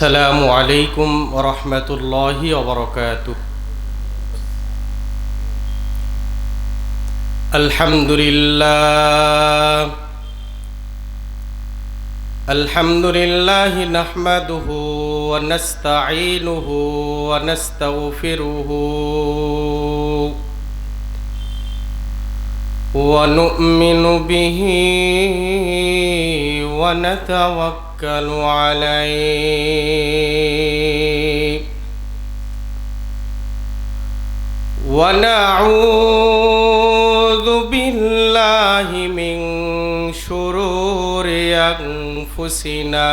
السلام عليكم ورحمة الله وبركاته. الحمد لله نحمده ونستعينه ونستغفره ونؤمن به ونتوكل عليه ونعوذ بالله من شرور أنفسنا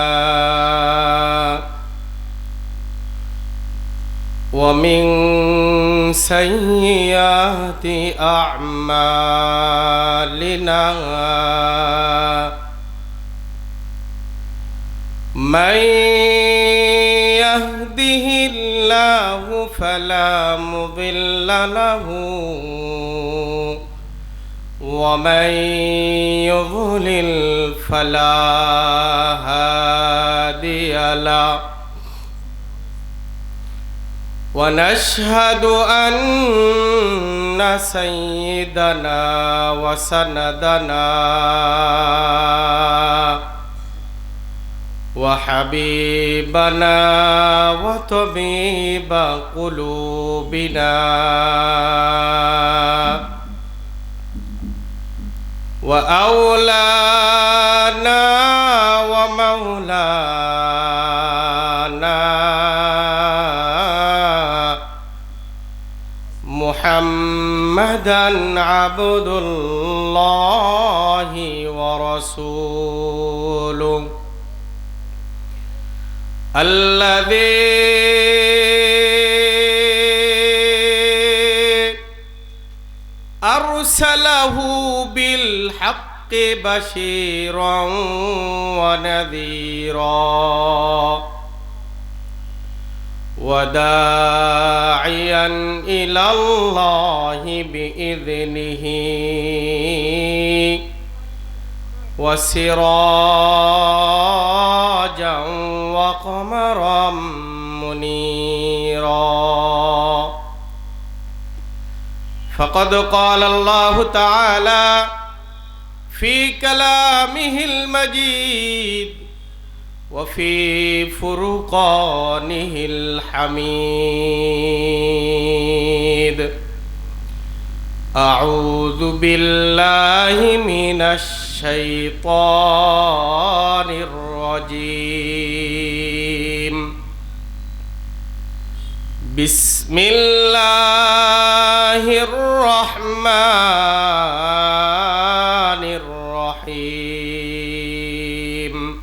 ومن سيئات أعمالنا من يهده الله فلا مضل له ومن يضلل فلا هادي له ونشهد أن سيدنا وسندنا وحبيبنا وطبيب قلوبنا وأولانا ومولانا محمدا عبد الله ورسوله الذي أرسله بالحق بشيرا ونذيرا وداعيا إلى الله بإذنه وسراجا وقمرا منيرا فقد قال الله تعالى في كلامه المجيد وفي فرقانه الحميد أعوذ بالله من الشيطان الرجيم بسم الله الرحمن الرحيم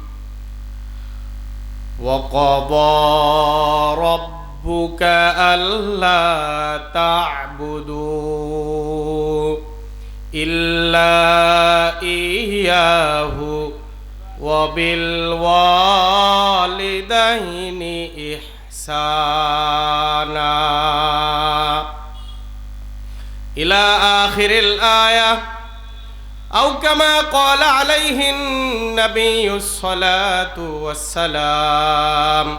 وقضى ربك ألا تعبدوا إلا إياه وبالوالدين إحسانا إلى آخر الآية أو كما قال عليه النبي الصلاة والسلام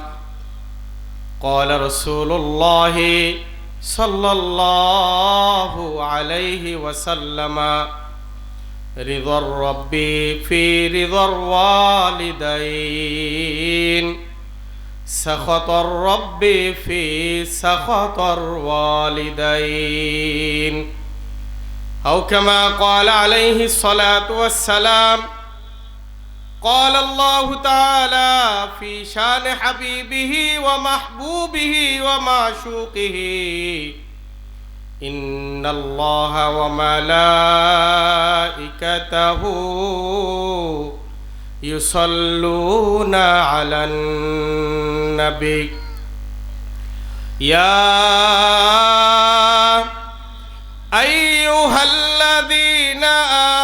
قال رسول الله صلى الله عليه وسلم رضا الرب في رضا الوالدين سخط الرب في سخط الوالدين أو كما قال عليه الصلاة والسلام قال الله تعالى في شان حبيبه ومحبوبه ومعشوقه إن الله وملائكته يصلون على النبي يا أيها الذين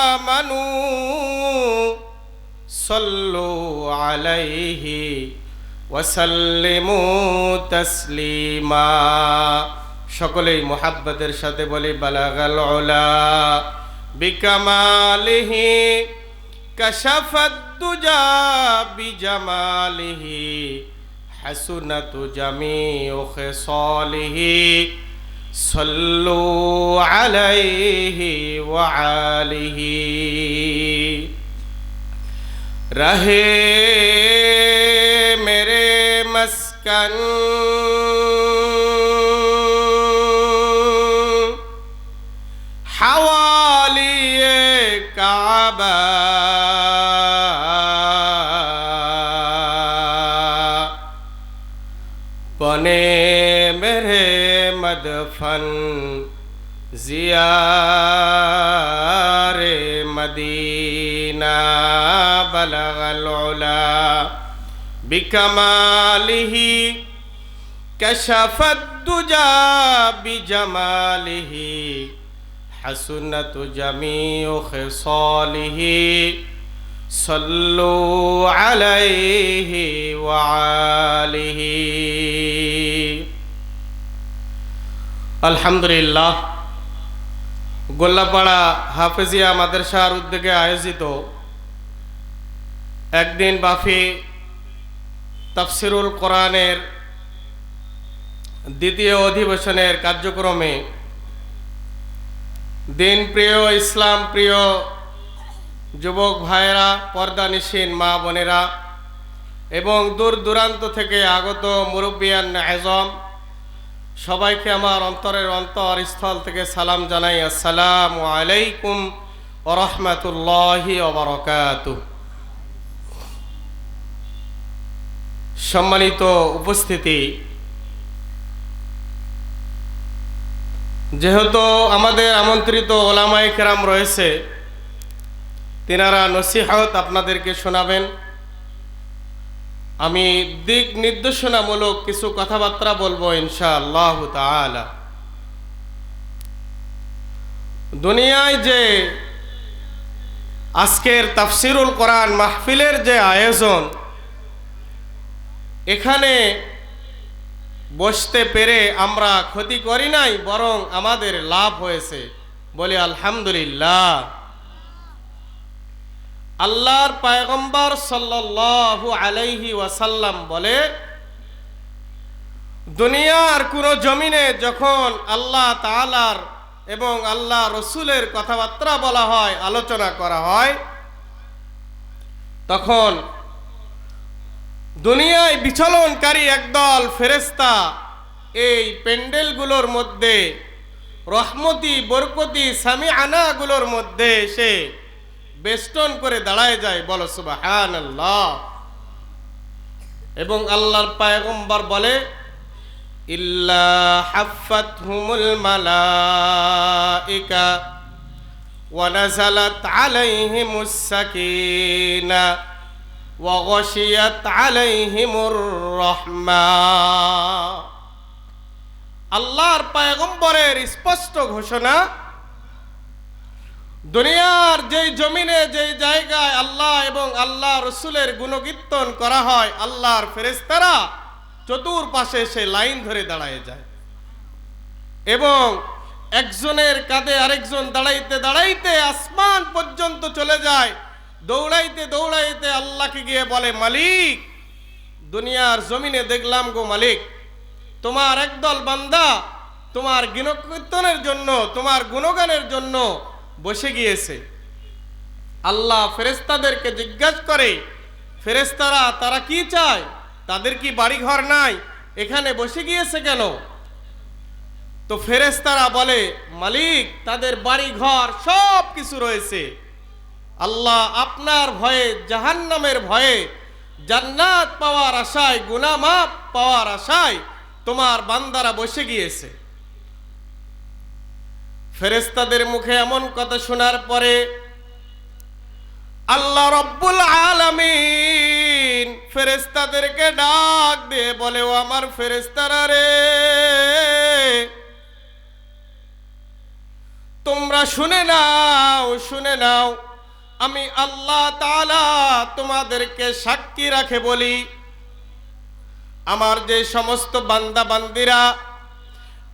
آمنوا صلوا عليه وسلموا تسليما সকলেই মুহাব্বতের সাথে বলি বালাগাল উলা বিকামালিহি কাশাফাদ দুজা বিজামালিহি حسنت جميع خصاله صلوا عليه وآله रहे मेरे मस्कन हवालिए काबा बने मेरे मदफन ज़ियारे मदीना बलगल उला बिकमालिही कशफत दुजा बिजमालिही हसनत जमीउ खिसालिही सल्लु अलैहि व आलिहि। আলহামদুলিল্লাহ, গোল্লাপাড়া হাফেজিয়া মাদ্রাসার উদ্যোগে আয়োজিত একদিন ব্যাপী তাফসিরুল কোরআনের দ্বিতীয় অধিবেশনের কার্যক্রমে দিন প্রিয়, ইসলাম প্রিয় যুবক ভাইয়েরা, পর্দানিশীন মা বোনেরা এবং দূর দূরান্ত থেকে আগত মুরব্বিয়ান আজম, সবাইকে আমার অন্তরের অন্তরস্থল থেকে সালাম জানাই। আসসালামু আলাইকুম ওয়া রাহমাতুল্লাহি ওয়া বারাকাতুহু। সম্মানিত উপস্থিতি, যেহেতু আমাদের আমন্ত্রিত ওলামায়ে কেরাম রয়েছে, তিনারা নসিহত আপনাদেরকে শোনাবেন। আমি দিক নির্দেশনামূলক কিছু কথাবার্তা বলবো ইনশাআল্লাহ তাআলা। দুনিয়ায় যে আজকের তাফসিরুল কোরআন মাহফিলের যে আয়োজন, এখানে বসতে পেরে আমরা ক্ষতি করি নাই, বরং আমাদের লাভ হয়েছে। বলি আলহামদুলিল্লাহ। আল্লাহর পয়গম্বর সাল্লাল্লাহু আলাইহি ওয়াসাল্লাম বলে, দুনিয়ার কোন জমিনে যখন আল্লাহ তাআলার এবং আল্লাহ রসুলের কথাবার্তা বলা হয়, আলোচনা করা হয়, তখন দুনিয়ায় বিচলনকারী একদল ফেরেশতা এই প্যান্ডেলগুলোর মধ্যে, রহমতি বরকতি সামিআনাগুলোর মধ্যে এসে বেষ্টন করে দাঁড়ায় যায়। বলো সুবহানাল্লাহ। এবং আল্লাহর পয়গম্বর বলে, ইল্লা হাফাতহুমুল মালাইকা ওয়া নাযালাত আলাইহিমুস সাকিনা ওয়া গাশিয়াত আলাইহিমুর রাহমা। আল্লাহর পয়গম্বরের স্পষ্ট ঘোষণা, দুনিয়ার যেই জমিনে যেই জায়গায় আল্লাহ এবং আল্লাহ রসুলের গুণকীর্তন করা হয়, আল্লাহর ফেরেশতারা চতুর্পাশে সে লাইন ধরে দাঁড়ায় যায় এবং একজনের কাঁধে আরেকজন দাঁড়াইতে দাঁড়াইতে আসমান পর্যন্ত চলে যায়। দৌড়াইতে দৌড়াইতে আল্লাহকে গিয়ে বলে, মালিক, দুনিয়ার জমিনে দেখলাম গো মালিক, তোমার একদল বান্দা তোমার গুণকীর্তনের জন্য, তোমার গুণগানের জন্য বসে গিয়েছে। আল্লাহ ফেরেশতাদেরকে জিজ্ঞাসা করে, ফেরেশতারা তারা কি চায়? তাদের কি বাড়িঘর নাই? এখানে বসে গিয়েছে কেন? তো ফেরেশতারা বলে, মালিক, তাদের বাড়িঘর সব কিছু রয়েছে, আল্লাহ আপনার ভয়ে, জাহান্নামের ভয়ে, জান্নাত পাওয়ার আশায়, গুনাহ মাফ পাওয়ার আশায় তোমার বান্দারা বসে গিয়েছে। ফেরেশতাদের মুখে এমন কথা শোনার পরে আল্লাহ রব্বুল আলামিন ফেরেশতাদেরকে ডাক দিয়ে বলে, ও আমার ফেরেশতারা রে, তোমরা শুনে নাও, শুনে নাও, আমি আল্লাহ তাআলা তোমাদেরকে সাক্ষী রাখে বলি, আমার যে সমস্ত বান্দা বান্দিরা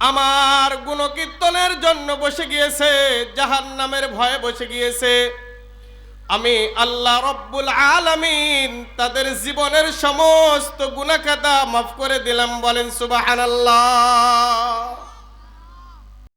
আমার গুণকীর্তনের জন্য বসে গিয়েছে, জাহান্নামের ভয়ে বসে গিয়েছে, আমি আল্লাহ রব্বুল আলামিন তাদের জীবনের সমস্ত গুনাহ খাতা মাফ করে দিলাম। বলেন সুবহানাল্লাহ।